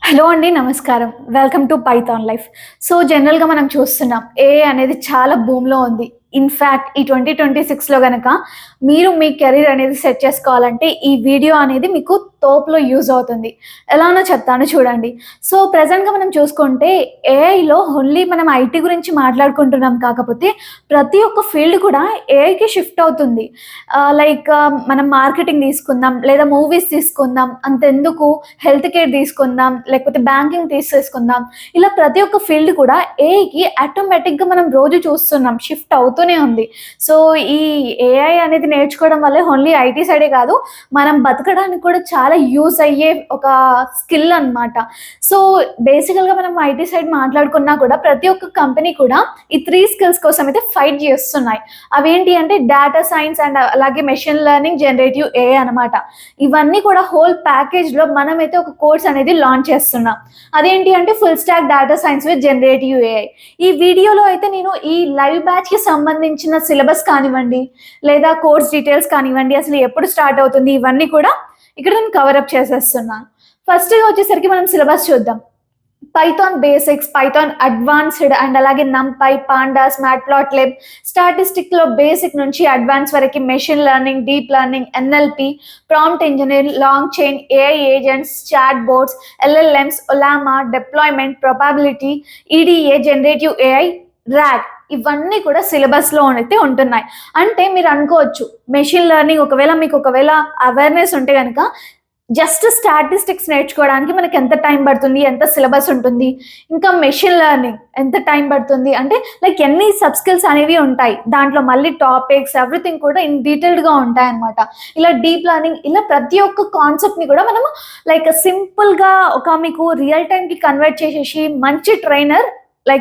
Hello అండి. నమస్కారం. Welcome to Python life. So, జనరల్‌గా మనం చూస్తున్నాం. ఏఐ అనేది చాలా బూమ్‌లో ఉంది. ఇన్‌ఫాక్ట్ ఈ 2026లో గనక మీరు మీ కెరీర్ అనేది సెట్ చేసుకోవాలంటే ఈ వీడియో అనేది మీకు తోపులో యూజ్ అవుతుంది. ఎలానో చెప్తాను చూడండి. సో, ప్రెజెంట్‌గా మనం చూసుకుంటే ఏఐలో ఓన్లీ మనం ఐటీ గురించి మాట్లాడుకుంటున్నాం కాకపోతే ప్రతి ఒక్క ఫీల్డ్ కూడా ఏఐకి షిఫ్ట్ అవుతుంది. మనం మార్కెటింగ్ తీసుకుందాం, లేదా మూవీస్ తీసుకుందాం, అంతెందుకు హెల్త్ కేర్ తీసుకుందాం, లేకపోతే బ్యాంకింగ్ తీసేసుకుందాం. ఇలా ప్రతి ఒక్క ఫీల్డ్ కూడా ఏఐకి ఆటోమేటిక్‌గా మనం రోజు చూస్తున్నాం. షిఫ్ట్ అవుతూనే ఉంది. సో, ఈ ఏఐ అనేది నేర్చుకోవడం వల్ల ఓన్లీ ఐటీ సైడే కాదు, మనం బతకడానికి కూడా చాలా యూజ్ అయ్యే ఒక స్కిల్ అనమాట. సో, బేసికల్‌గా మనం ఐటీ సైడ్ మాట్లాడుకున్నా కూడా ప్రతి ఒక్క కంపెనీ కూడా ఈ 3 స్కిల్స్ కోసం అయితే ఫైట్ చేస్తున్నాయి. అవేంటి అంటే డేటా సైన్స్ అండ్ అలాగే మెషిన్ లెర్నింగ్, జనరేటివ్ ఏఐ అనమాట. ఇవన్నీ కూడా హోల్ ప్యాకేజ్‌లో మనమైతే ఒక కోర్స్ అనేది లాంచ్ చేస్తున్నాం. అదేంటి అంటే full stock data science with generative AI. ఈ వీడియోలో అయితే నేను ఈ లైవ్ బ్యాచ్‌కి సంబంధించిన సిలబస్ కానివ్వండి, లేదా కోర్స్ డీటెయిల్స్ కానివ్వండి, అసలు ఎప్పుడు స్టార్ట్ అవుతుంది, ఇవన్నీ కూడా ఇక్కడ నేను కవర్ అప్ చేసేస్తున్నాను. ఫస్ట్‌గా వచ్చేసరికి మనం సిలబస్ చూద్దాం. Python basics, Python advanced and అలాగే నంపై, పాండాస్, మ్యాట్‌ప్లాట్‌లిబ్, స్టాటిస్టిక్‌లో బేసిక్ నుంచి అడ్వాన్స్ వరకి machine learning, deep learning, NLP, prompt engineering, LangChain, AI agents, chat bots, LLMs, Ollama, deployment, probability, EDA, generative AI, RAG ఇవన్నీ కూడా సిలబస్‌లో అయితే ఉంటున్నాయి. అంటే మీరు అనుకోవచ్చు మెషిన్ లెర్నింగ్ ఒకవేళ అవేర్‌నెస్ ఉంటే గనక జస్ట్ స్టాటిస్టిక్స్ నేర్చుకోవడానికి మనకి ఎంత టైం పడుతుంది? ఎంత సిలబస్ ఉంటుంది? ఇంకా మెషిన్ లెర్నింగ్ ఎంత టైం పడుతుంది? అంటే ఎన్ని సబ్ స్కిల్స్ అనేవి ఉంటాయి. దాంట్లో మళ్ళీ టాపిక్స్ ఎవ్రీథింగ్ కూడా ఇన్ డీటెయిల్డ్‌గా ఉంటాయన్నమాట. ఇలా డీప్ లెర్నింగ్ ఇలా ప్రతి ఒక్క కాన్సెప్ట్‌ని కూడా మనము సింపుల్‌గా మీకు రియల్ టైమ్‌కి కన్వర్ట్ చేసేసి మంచి ట్రైనర్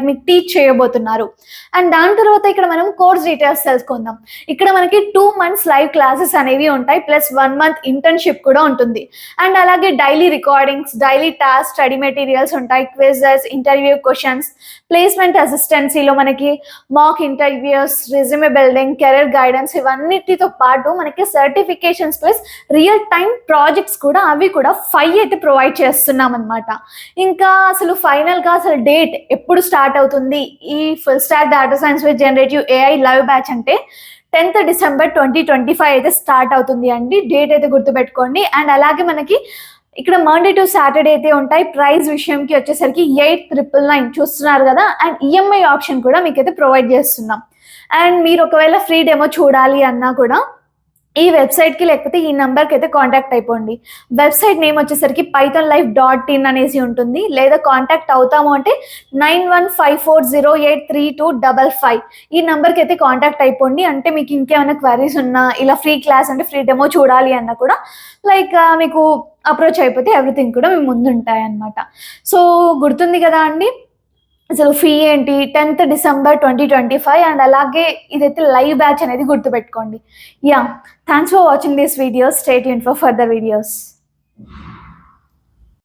మీకు టీచ్ చేయబోతున్నారు. అండ్ దాని తర్వాత ఇక్కడ మనం కోర్స్ డీటెయిల్స్ తెలుసుకుందాం. ఇక్కడ మనకి 2 మంత్స్ లైవ్ క్లాసెస్ అనేవి ఉంటాయి. ప్లస్ 1 మంత్ ఇంటర్న్‌షిప్ కూడా ఉంటుంది. అండ్ అలాగే daily recordings, daily task, study materials ఉంటాయి. క్విజెస్, ఇంటర్వ్యూ క్వెషన్స్, ప్లేస్‌మెంట్ అసిస్టెన్సీలో మనకి mock interviews, resume building, career guidance ఇవన్నిటితో పాటు మనకి certifications plus real time projects కూడా అవి కూడా 5 అయితే ప్రొవైడ్ చేస్తున్నామన్నమాట. ఇంకా ఫైనల్‌గా డేట్ ఎప్పుడు స్టార్ట్ అవుతుంది ఈ full stock data science with generative AI live batch అంటే 10th December 2025 అయితే స్టార్ట్ అవుతుంది అండి. డేట్ అయితే గుర్తుపెట్టుకోండి. అండ్ అలాగే మనకి ఇక్కడ మండే టు సాటర్డే అయితే ఉంటాయి. ప్రైస్ విషయంకి వచ్చేసరికి 8,999 చూస్తున్నారు కదా. అండ్ ఈఎంఐ ఆప్షన్ కూడా మీకైతే ప్రొవైడ్ చేస్తున్నాం. అండ్ మీరు ఒకవేళ ఫ్రీ డెమో చూడాలి అన్నా కూడా ఈ వెబ్సైట్‌కి లేకపోతే ఈ నంబర్‌కి అయితే కాంటాక్ట్ అయిపోండి. వెబ్సైట్ నేమ్ వచ్చేసరికి pythonlife.in అనేసి ఉంటుంది. లేదా కాంటాక్ట్ అవుతాము అంటే 9154083255 ఈ నంబర్‌కి అయితే కాంటాక్ట్ అయిపోండి. అంటే మీకు ఇంకేమైనా క్వెరీస్ ఉన్నా, ఇలా ఫ్రీ క్లాస్ అంటే ఫ్రీ డెమో చూడాలి అన్నా కూడా మీకు అప్రోచ్ అయిపోతే ఎవ్రీథింగ్ కూడా మీ ముందు ఉంటాయన్నమాట. సో, గుర్తుంది కదా అండి. అసలు ఫీ ఏంటి? 10th December 2025 అండ్ అలాగే ఇదైతే లైవ్ బ్యాచ్ అనేది గుర్తుపెట్టుకోండి. Thanks for watching this video. Stay tuned for further videos.